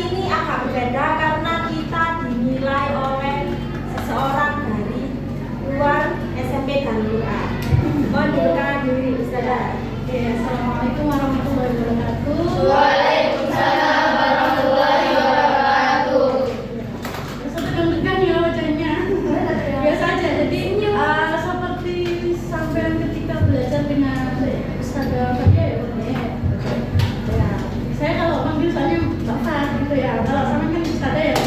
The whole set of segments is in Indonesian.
ini agak berbeda karena kita dinilai oleh seseorang dari luar SMP Darul A. Mohon diperkenalkan diri, Ustazah. Oke, assalamualaikum warahmatullahi wabarakatuh. Waalaikumsalam warahmatullahi wabarakatuh. Bisa tegang-tegang ya wajahnya. Biasa aja. Jadi seperti sampai ketika belajar dengan Ustazah Fathia ya, Bang, ya. Ya, saya kalau panggil soalnya Bapak gitu ya. Kalau sama kan Ustazah ya.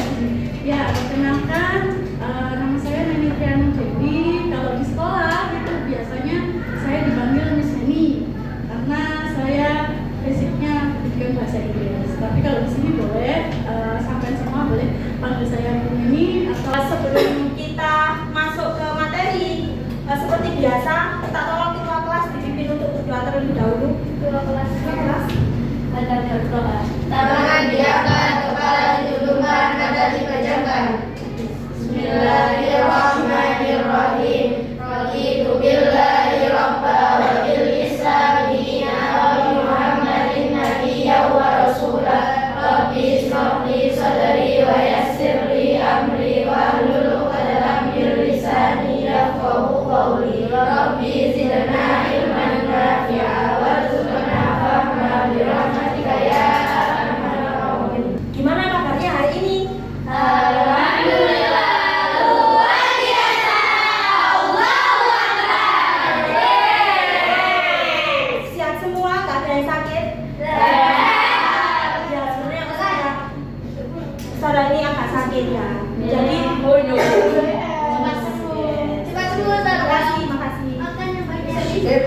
Ya, perkenalkan nama saya Neni Triana Dewi. Kalau di sekolah itu biasanya saya dipanggil Miss Neni karena saya basicnya pendidikan bahasa Inggris. Tapi kalau di sini boleh sampai semua boleh panggil saya Bu Neni atau Sebelum kita masuk ke materi, seperti biasa, kita tolong ketua kelas dipimpin untuk berdoa terlebih dahulu. Ketua kelas. Tangan diangkat, kepala ditundukkan, nada dipejamkan. Bismillahirrahmanirrahim. Raditu billahi rabba wa bil Islam dina wa bi Muhammadin nabiyyan wa rasulah. Rabbi ishrah li sadri wa yassir li amri wahlul 'uqdatam min lisani yafqahu qawli. Rabbi zidna ilman nafi'a warzuqna fahma bi rahmatika ya arhamar rahimin. Gimana kabarnya hari ini? Alhamdulillah luar biasa. Allahu Akbar. Sehat semua, gak ada yang sakit? Sehat. Ya, sebenarnya saya saudara ini agak sakit ya. Jadi, Cepat sembuh. Cepat sembuh, makasih ya.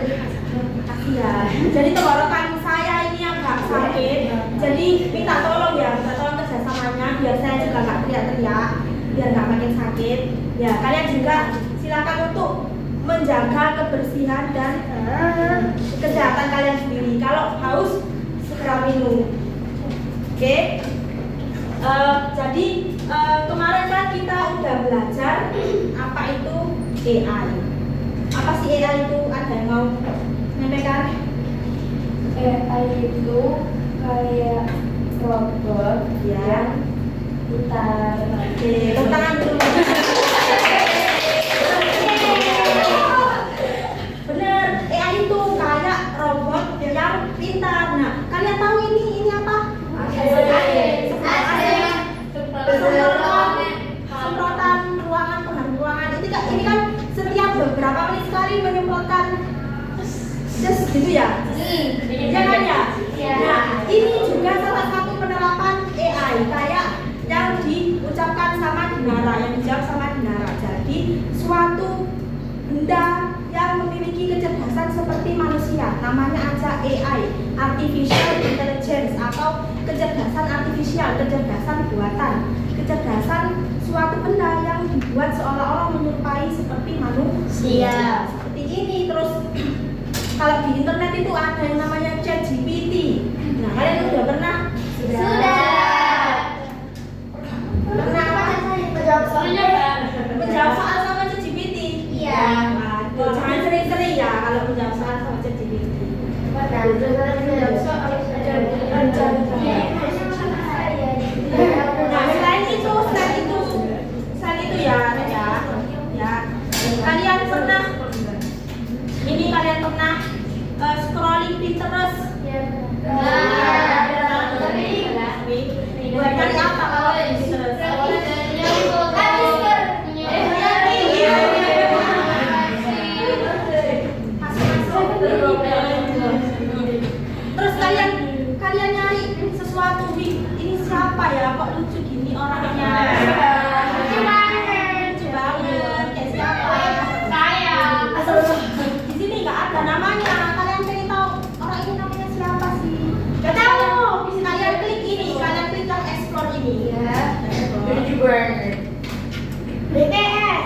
Jadi tenggorokan saya ini agak sakit. Jadi minta tolong kerjasamanya biar saya juga nggak teriak-teriak, biar nggak makin sakit. Ya, kalian juga silakan untuk menjaga kebersihan dan kesehatan kalian sendiri. Kalau haus segera minum. Oke. Jadi kemarin kan kita udah belajar apa itu AI. Apa sih AI itu? Ada yang mau menyampaikan? AI itu kayak robot yang putar. Oke, tepuk tangan dulu. Bener, AI itu kayak robot yang pintar. Nah, kalian tahu ini apa? Semprotan ruangan, pengharum ruangan. Ini kan setiap beberapa menit sekali menyemprotkan gitu ya? Jangan ya? Nah, ini juga salah satu penerapan AI kayak yang diucapkan sama Dinara, yang dijawab sama Dinara. Jadi suatu benda yang memiliki kecerdasan seperti manusia, namanya aja AI, Artificial Intelligence atau kecerdasan artifisial, kecerdasan buatan, kecerdasan suatu benda yang dibuat seolah-olah menyerupai seperti manusia. Seperti ini. Terus kalau di internet itu ada yang namanya ChatGPT. Nah, kalian udah pernah? Pernah apa? Menjawab soal sama ChatGPT. Iya. Waduh, jangan sering-sering ya kalau menjawab soal sama ChatGPT. Nah, selain itu ya. Kalian pernah scrolling Pinterest? Buat cari apa kalau di Pinterest? Terus kalian nyari sesuatu, ini siapa ya, kok lucu gini orangnya? Lucu banget, kayak siapa? Di sini nggak ada namanya. Kalian pengen tahu orang ini namanya siapa sih? Gak tahu. Kalian klik yang explore ini. BTS.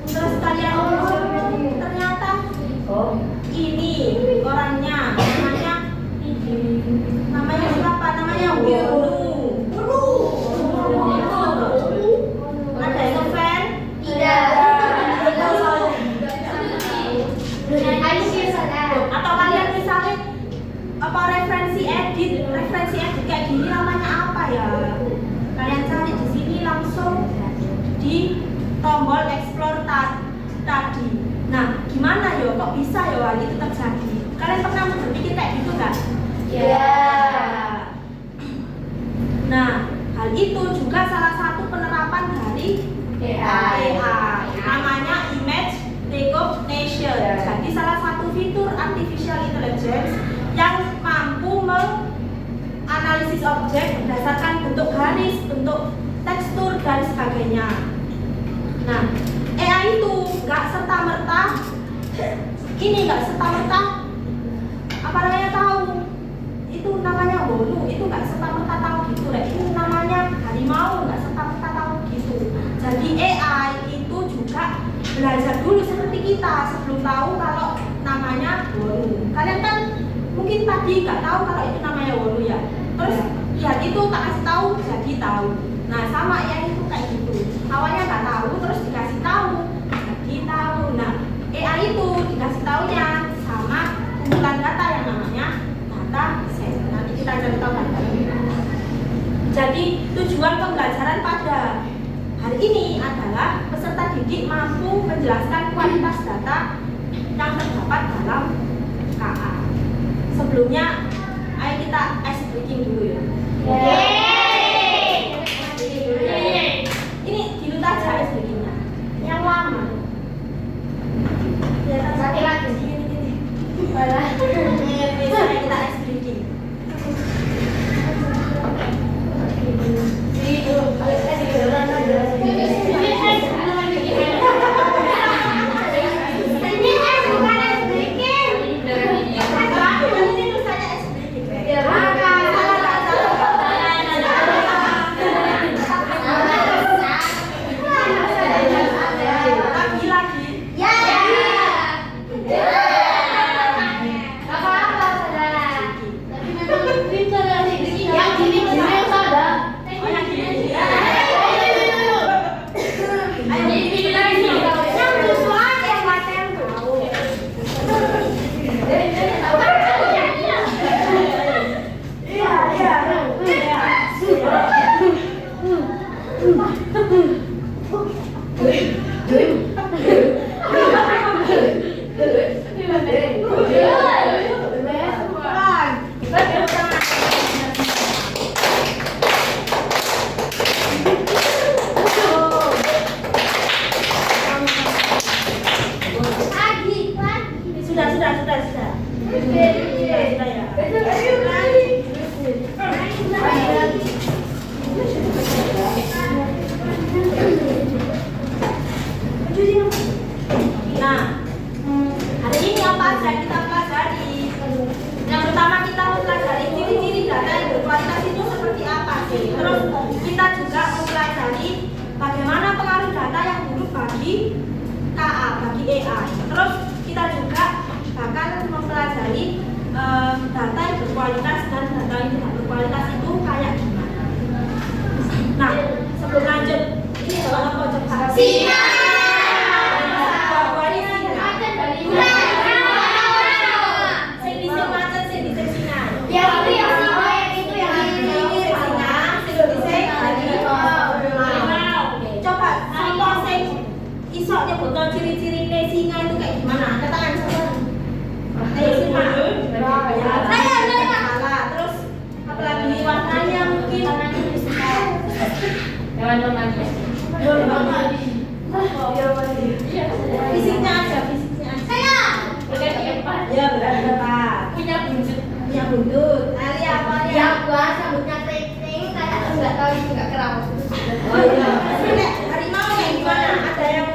Terus kalian ternyata ini orangnya namanya siapa? Namanya Wulu. Ada yang ngefan? Tidak. Atau kalian misalnya referensi referensi edit kayak gini namanya apa ya? Kalian cari di sini langsung di tombol explore tadi. Nah, gimana yo? Kok bisa yo hal itu terjadi? Kalian pernah berpikir kayak gitu kan? Ya. Nah, hal itu juga salah satu penerapan dari AI. Namanya image recognition. Jadi salah satu fitur artificial intelligence yang mampu menganalisis objek berdasarkan bentuk garis, bentuk tekstur dan sebagainya. Nah, AI itu nggak serta-merta apa namanya tahu itu namanya bolu, itu nggak serta-merta tahu gitu deh. Itu namanya harimau, nggak serta-merta tahu gitu. Jadi AI itu juga belajar dulu seperti kita sebelum tahu kalau namanya bolu. Kalian kan mungkin tadi nggak tahu kalau itu namanya bolu ya. Terus lihat itu tak kasih tahu jadi tahu. Nah sama AI itu kayak gitu. Awalnya nggak tahu terus dikasih tahu jadi tahu. Nah AI itu dikasih taunya sama kumpulan data yang namanya data set. Nanti kita cari tahu kan. Jadi tujuan pembelajaran pada hari ini adalah peserta didik mampu menjelaskan kualitas data yang terdapat dalam KA. Sebelumnya, ayo kita ice breaking dulu ya. Ini dilut aja ice breakingnya. Yang lama. Ya, Sakit lagi. Ini. Misalnya kita ice breaking. Nah, hari ini apa aja kita pelajari? Yang pertama kita mempelajari ciri-ciri data yang berkualitas itu seperti apa sih. Terus kita juga mempelajari bagaimana pengaruh data yang buruk bagi KA, bagi AI. Terus kita juga bakal mempelajari data yang berkualitas dan data yang tidak berkualitas itu kayak gimana. Nah, sebelum lanjut, ini adalah apa coba? Nyebutkan ciri-ciri singa itu kayak gimana? Katakan sama. Singa. Saya. Terus apalagi warnanya mungkin. Fisiknya aja. Saya. Ya berapa? Punya buntut. Ali apa ya? Yang gua sambutnya keriting kayak enggak tahu juga kerawat. Oh iya. Harimau yang gimana? Ada yang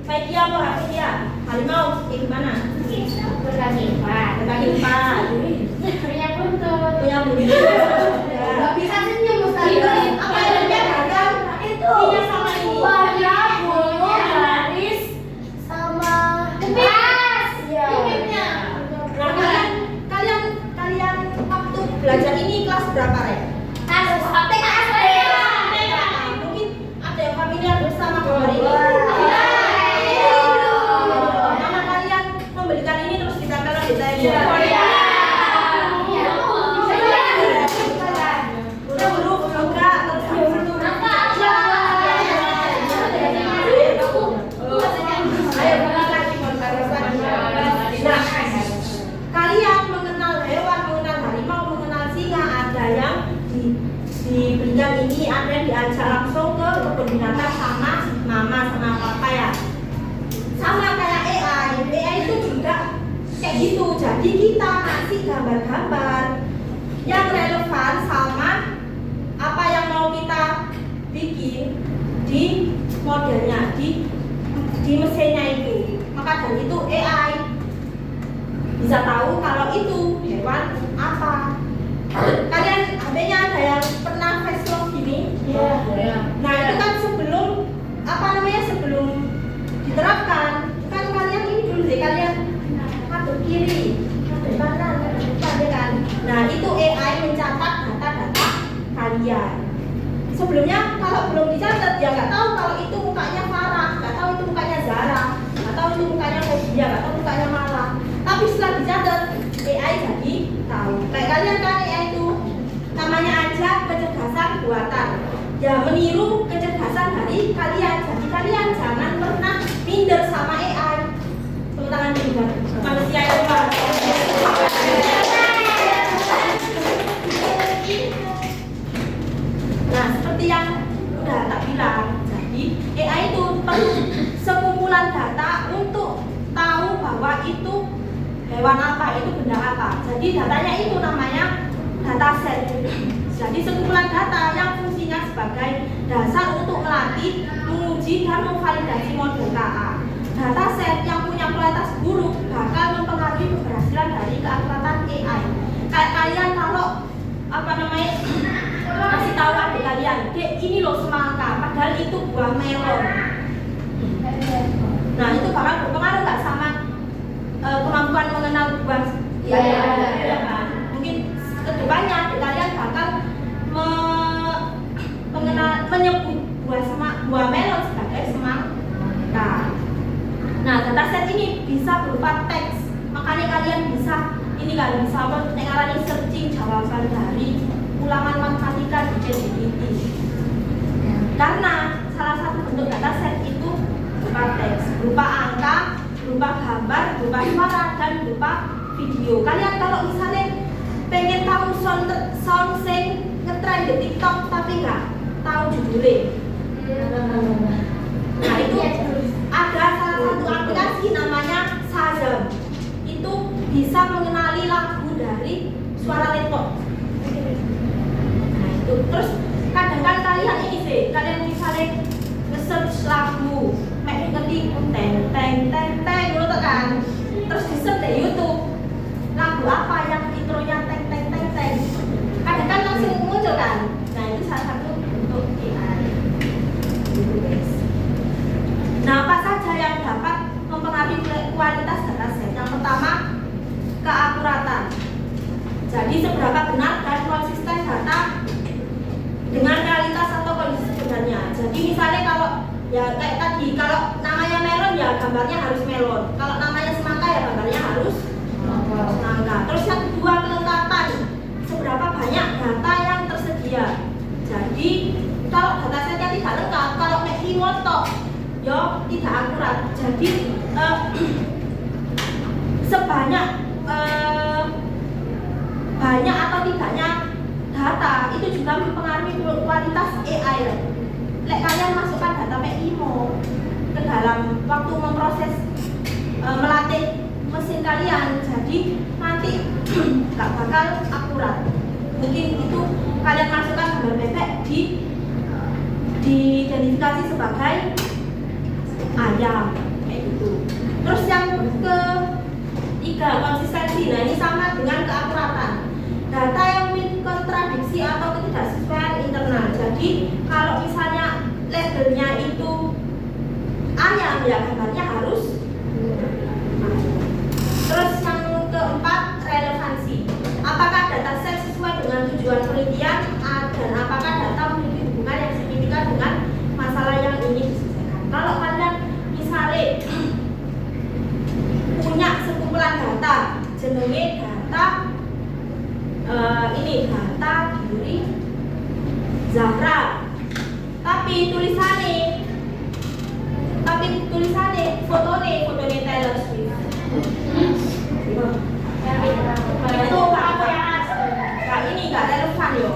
Baik ya, apa ya? Harimau kayak gimana? Berkaki empat. Punya buntut. Nggak bisa senyum Ustaz. Apa yang dia gagal? Itu. Iya sama ini. Warna, bulu, garis, sama kepas. Iya. Nah, kalian waktu belajar ini kelas berapa, Rek? TKS. Mungkin ada yang familiar bersama gambar ini. Nama kalian membelikan ini terus ditempel di tembok. gambar-gambar yang relevan sama apa yang mau kita bikin di modelnya, di mesinnya itu. Maka dari itu AI bisa tahu kalau itu hewan apa. Kalian HP-nya ada yang pernah face lock gini? Nah itu kan sebelum sebelum diterapkan kan kalian ini dulu deh, kalian ngadep kiri, ngadep kanan, ngadep depan ya kan. Nah itu AI mencatat data-data kalian. Sebelumnya kalau belum dicatat ya nggak tahu kalau itu mukanya Farah, nggak tahu itu mukanya Zara, nggak tahu itu mukanya Febia, nggak tahu mukanya Mala. Tapi setelah dicatat AI jadi tahu. Kayak kalian kan AI itu namanya aja kecerdasan buatan. Ya meniru kecerdasan dari kalian. Jadi kalian jangan pernah minder sama AI. Tepuk tangan dulu manusia yang luar. Nah seperti yang udah tak bilang, jadi AI itu perlu sekumpulan data untuk tahu bahwa itu hewan apa, itu benda apa. Jadi datanya itu namanya dataset. Jadi sekumpulan data yang fungsinya sebagai dasar untuk melatih, menguji, dan memvalidasi model KA. Dataset yang punya kualitas buruk bakal mempengaruhi keberhasilan dari keakuratan AI. Kayak kalian kalau kasih tahu adik kalian, dek ini loh semangka, padahal itu buah melon. Nah itu bakal berpengaruh nggak sama kemampuan mengenal buah? Ya kan? Mungkin kedepannya adik kalian bakal menyebut buah melon sebagai semangka. Nah dataset ini bisa berupa teks, makanya kalian bisa searching jawaban dari ulangan matematika di ChatGPT. Karena salah satu bentuk dataset itu berupa teks, berupa angka, berupa gambar, berupa suara, dan berupa video. Kalian kalau misalnya pengen tahu sound sing ngetrend di TikTok tapi nggak tahu judulnya, nah itu ada salah satu aplikasi namanya Shazam. Itu bisa mengenali lagu dari suara laptop. Nah itu terus kadang kalian ini sih, kalian misalnya nge-search lagu, ngerti teng teng teng teng gitu kan, terus di-search di YouTube lagu apa yang intronya teng teng teng teng, kadang kan langsung muncul kan. Nah itu salah satu bentuk AI. Nah apa saja yang dapat mempengaruhi kualitas dataset? Yang pertama, keakuratan. Jadi seberapa benar dan konsisten data dengan realitas atau kondisi sebenarnya. Jadi misalnya kalau ya kayak tadi, kalau namanya melon ya gambarnya harus melon, kalau namanya semangka ya gambarnya harus semangka. Terus yang kedua, kelengkapan. Seberapa banyak data yang tersedia. Jadi kalau datasetnya tidak lengkap, kalau mek moto ya tidak akurat. Jadi sebanyak banyak atau tidaknya data itu juga mempengaruhi kualitas AI. Lek kalian masukkan data IMO ke dalam waktu memproses melatih mesin kalian, jadi nanti nggak bakal akurat. Mungkin itu kalian masukkan gambar bebek diidentifikasi sebagai ayam kayak gitu. Terus yang ketiga, konsistensi. Nah ini sama dengan keakuratan. Data yang memiliki kontradiksi atau ketidaksesuaian internal. Jadi kalau misalnya labelnya itu ayam ya gambarnya harus. Terus yang keempat, relevansi. Apakah dataset sesuai dengan tujuan penelitian dan apakah data memiliki hubungan yang signifikan dengan masalah yang ingin diselesaikan. Kalau kalian misalnya punya sekumpulan data, jenenge data data diri Zahra, tapi tulisannya fotonya Taylor Swift. Itu apa ya? Nah ini nggak relevan yo.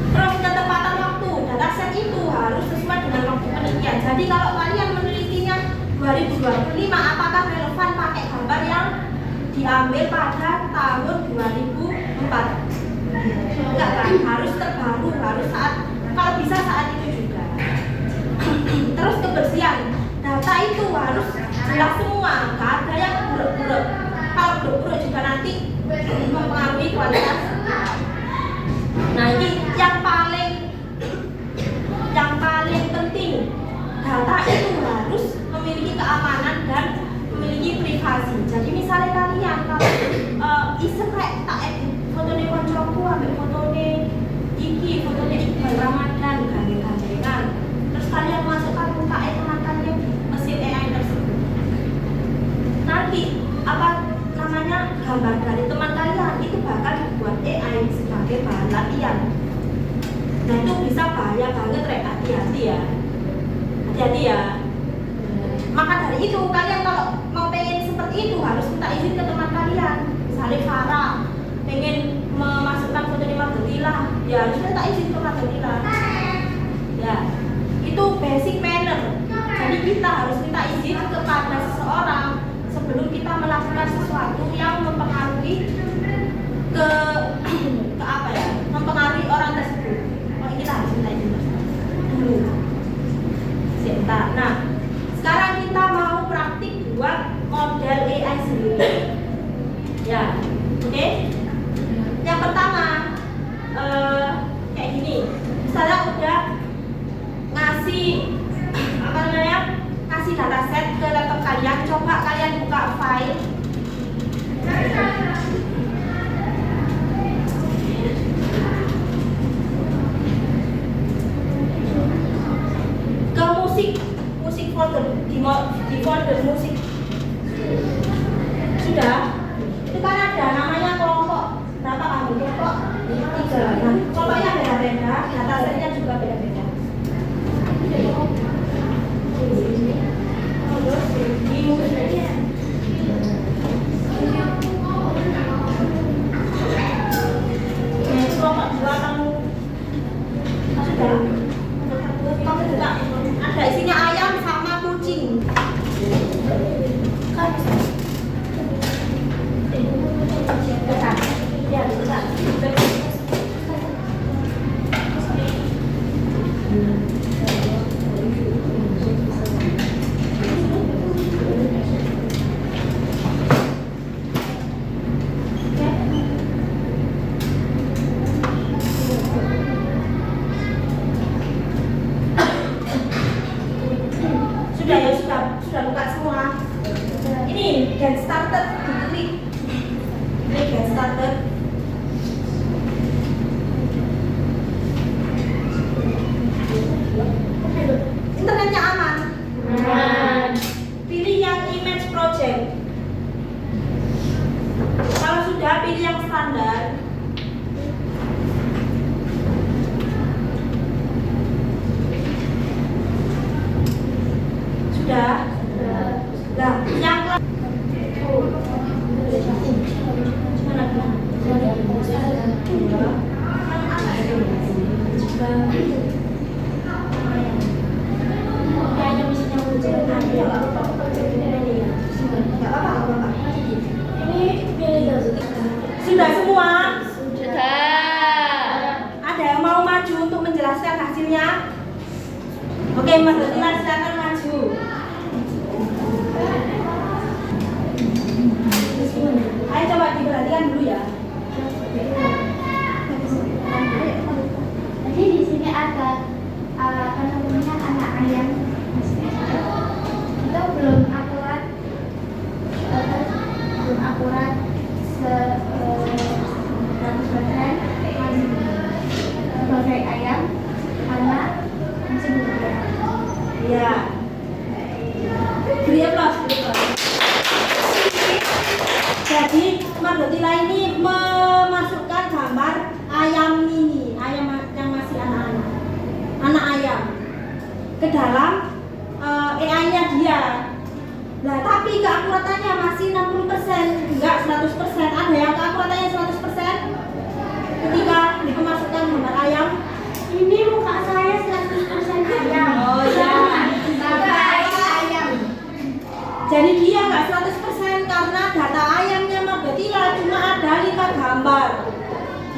Terus ketepatan waktu, dataset itu harus sesuai dengan waktu penelitian. Jadi kalau kalian menelitinya 2025, apakah relevan pakai gambar yang diambil pada Enggak kan, harus terbaru, harus saat, kalau bisa saat itu juga. Terus kebersihan data itu harus jelas semua, nggak ada yang buruk-buruk. Kalau buruk-buruk juga nanti mempengaruhi kualitas. Nah ini yang paling penting, data itu harus memiliki keamanan dan memiliki privasi. Jadi misalnya kalian kalau iseng kayak tak edit fotonya koncoku, ambil fotonya iki, fotonya Iqbal Ramadan, gandeng-gandengan, terus kalian masukkan muka teman kalian di mesin AI tersebut. Nanti apa namanya gambar dari teman kalian itu bakal dibuat AI sebagai bahan latihan. Nah itu bisa bahaya banget, hati-hati ya. Hati-hati ya. Maka dari itu kalian kalau mau pengen seperti itu harus minta izin ke teman kalian. Misalnya Farah pengen memasukkan foto di Magelila, ya harus minta izin ke Magelila. Ya, itu basic manner. Jadi kita harus minta izin kepada seseorang sebelum kita melakukan sesuatu yang mempengaruhi ke apa ya? Mempengaruhi orang tersebut. Oh, kita harus minta izin dulu. Sebentar. Nah, sekarang kita mau praktik buat model AI sendiri. Ya, oke? Yang pertama, kayak gini. Misalnya udah ngasih apa namanya? Ngasih dataset ke laptop kalian, coba kalian buka file. Ke musik folder, di folder musik. Sudah? Itu kan ada namanya kelompok. Berapa kamu? Kelompok 3. Nah, kelompoknya beda-beda, datasetnya juga beda-beda. Ada isinya ayam sama kucing. Sudah buka semua. Ini get started, diklik. Ini get started. Internetnya aman. Pilih yang image project. Kalau sudah, pilih yang standar. Sudah. Nah, yang sudah semua? Sudah. Ada yang mau maju untuk menjelaskan hasilnya? Oke, Mas Dina, silakan maju. Ayo coba diperhatikan dulu ya. Jadi di sini ada apa namanya anak ayam. Itu belum akurat, sebagai ayam karena masih belum. Ya. Beri aplaus. Jadi Mardotila ini memasukkan gambar ayam mini, ayam yang masih anak ayam ke dalam AI-nya dia. Nah, tapi keakuratannya masih 60%, enggak 100%. Ada yang keakuratannya 100%? Ketika dimasukkan gambar ayam, Ini muka saya 100% ayam. oh ya. Ayam. Jadi dia nggak 100% karena data ayamnya Mardotila cuma ada 5 gambar.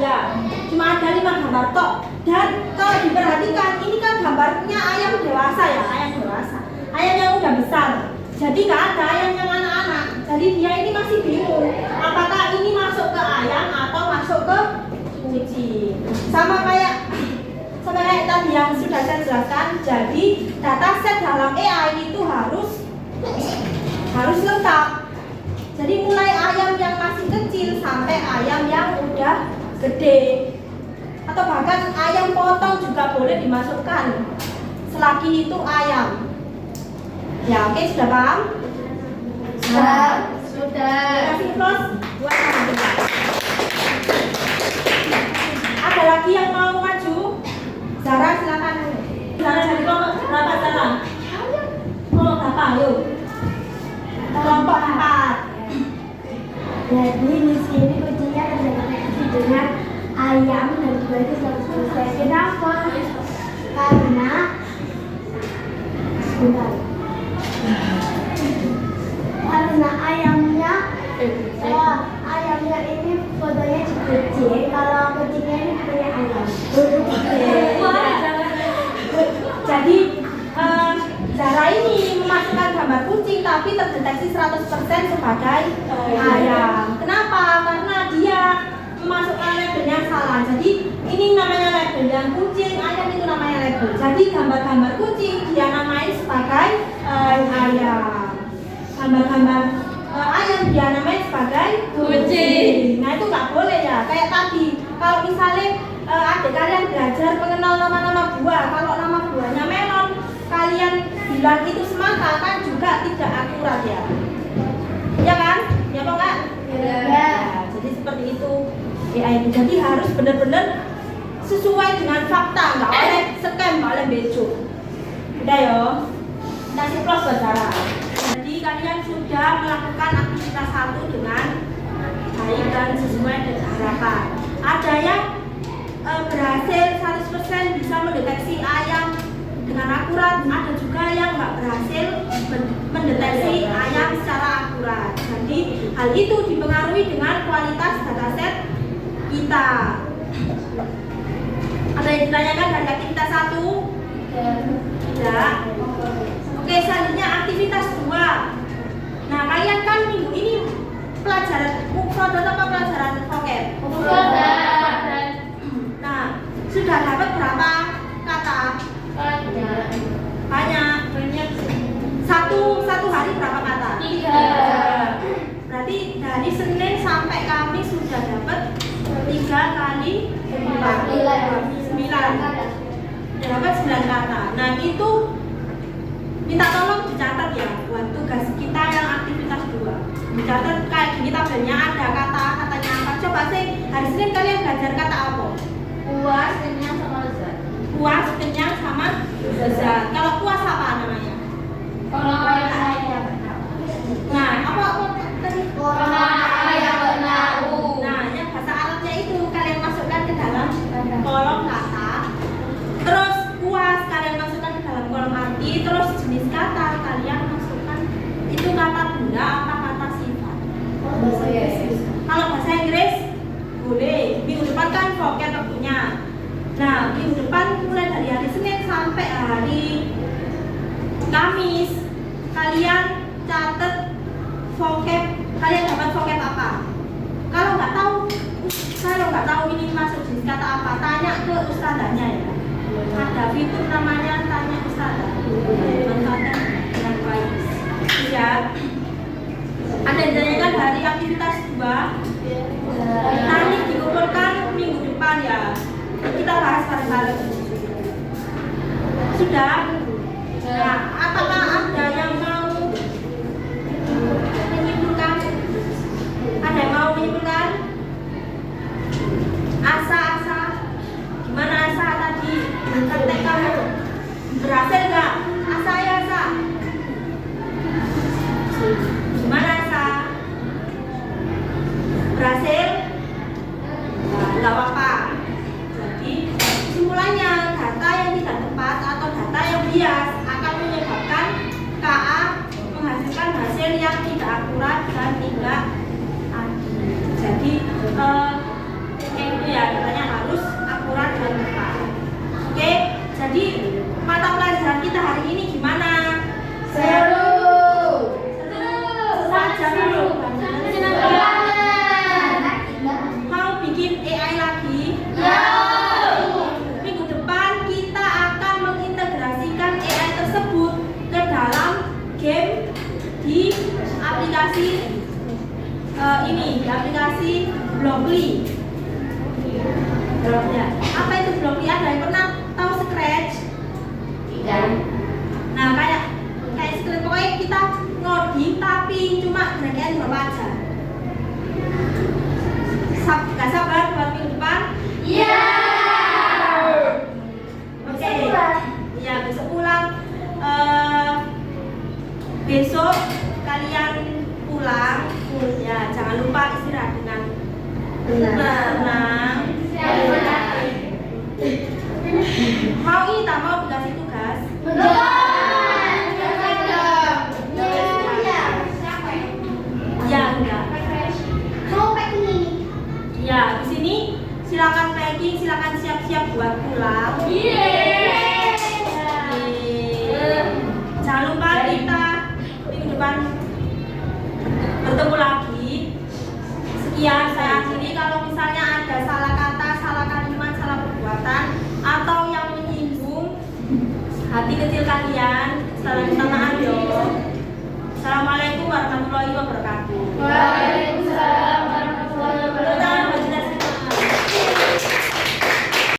Ya, cuma ada 5 gambar tok. Dan kalau diperhatikan, ini kan gambarnya ayam dewasa ya, ayam dewasa. Ayam yang udah besar. Jadi nggak ada ayam yang anak-anak. Jadi dia ini masih bingung. Apakah ini masuk ke ayam atau masuk ke kucing? Sama kayak tadi yang sudah saya jelaskan. Jadi dataset dalam AI itu harus lengkap. Jadi mulai ayam yang masih kecil sampai ayam yang udah gede, atau bahkan ayam potong juga boleh dimasukkan selagi itu ayam. Ya, oke, sudah paham? Sudah. Kasih plus buat teman-teman. Ada lagi yang mau maju? Zara, silakan. Zara jadi kelompok berapa, Zara? Kelompok berapa? Ayo. Kelompok 4. Jadi di sini kucingnya terdeteksi dengan ayam dan juga itu 100%. Kenapa? Karena sebentar. Karena ayamnya ini fotonya di kucing, kalau kucingnya ini punya ayam. Jadi Zara ini memasukkan gambar kucing tapi terdeteksi 100% sebagai ayam. Kenapa? Karena dia memasukkan labelnya salah. Jadi ini namanya label yang kucing, ayam itu namanya label. Jadi gambar-gambar kucing dia namain sebagai ayam. Gambar-gambar ayam dia namain sebagai kucing. Nah itu nggak boleh ya. Kayak tadi, kalau misalnya adik kalian belajar mengenal nama-nama buah, kalau nama buahnya melon, kalian bilang itu semangka kan juga tidak akurat ya. Ya kan? Ya apa enggak? Ya. Jadi seperti itu. Jadi harus benar-benar sesuai dengan fakta, nggak oleh scam, nggak oleh bejo. Udah ya. Kasih plus buat Zara. Jadi kalian sudah melakukan aktivitas 1 dengan baik dan sesuai dengan harapan. Ada yang berhasil 100% bisa mendeteksi ayam dengan akurat, ada juga yang nggak berhasil mendeteksi ayam secara akurat. Jadi hal itu dipengaruhi dengan kualitas dataset kita. Ada yang ditanyakan dari aktivitas 1? Tidak. Oke, selanjutnya aktivitas 2. Nah, kalian kan minggu ini pelajaran mufradat apa pelajaran vocab? Nah, sudah dapat berapa kata? Banyak. Satu hari berapa kata? 3. Berarti dari Senin sampai Kamis sudah dapat 3 kali 4 9. Dapat 9 kata. Nah itu minta tolong dicatat ya buat tugas kita yang aktivitas 2. Dicatat kayak gini tabelnya, ada katanya apa. Coba sih hari Senin kalian belajar kata apa? Puas, kenyang, sama lezat. Puas, kenyang, sama lezat. Kalau puas apa namanya? Kalau ayam Nah, apa tadi? ayam benaru. Nah, yang bahasa Arabnya itu kalian masukkan ke dalam kolom kata. Terus puas kalian masukkan ke dalam kolom arti. Terus jenis kata kalian masukkan itu kata benda apa kata sifat. Kalau bahasa Inggris boleh. Minggu depan kan vocab waktunya. Nah, minggu depan mulai dari hari Senin sampai hari Kamis kalian catat vocab, kalian dapat vocab apa? Kalau nggak tahu, saya nggak tahu ini masuk jenis kata apa, tanya ke ustadzanya ya. Ada fitur namanya tanya ustadzah. Manfaatkan dengan baik. Ya. Ada yang ditanyakan dari aktivitas 2. Nanti dikumpulkan minggu depan ya. Kita bahas bareng-bareng. Sudah? Nah, apakah ada yang mau menyimpulkan? Ada yang mau menyimpulkan? Asa, gimana Asa tadi? Praktek kamu berhasil nggak? Asa ya Asa? Gimana Asa? Berhasil? Nah, nggak apa-apa. Jadi kesimpulannya data yang tidak tepat atau data yang bias akan menyebabkan KA menghasilkan hasil yang tidak akurat dan tidak adil. Jadi itu ya ini di aplikasi Blockly. Ya. Apa itu Blockly? Ada yang pernah tahu Scratch? Tidak. Nah, kayak Scratch, pokoknya kita ngoding tapi cuma gerakan berapa aja. Gak sabar buat minggu depan? Iya. Oke. Iya, besok pulang. Besok kalian pulang, ya jangan lupa istirahat dengan tenang. Mau ini tak mau dikasih tugas? Ya enggak. Ya di sini silakan packing, silakan siap-siap buat pulang. Jangan lupa kita minggu depan bertemu lagi. Sekian, saya akhiri. Kalau misalnya ada salah kata, salah kalimat, salah perbuatan atau yang menyinggung hati kecil kalian setelah kita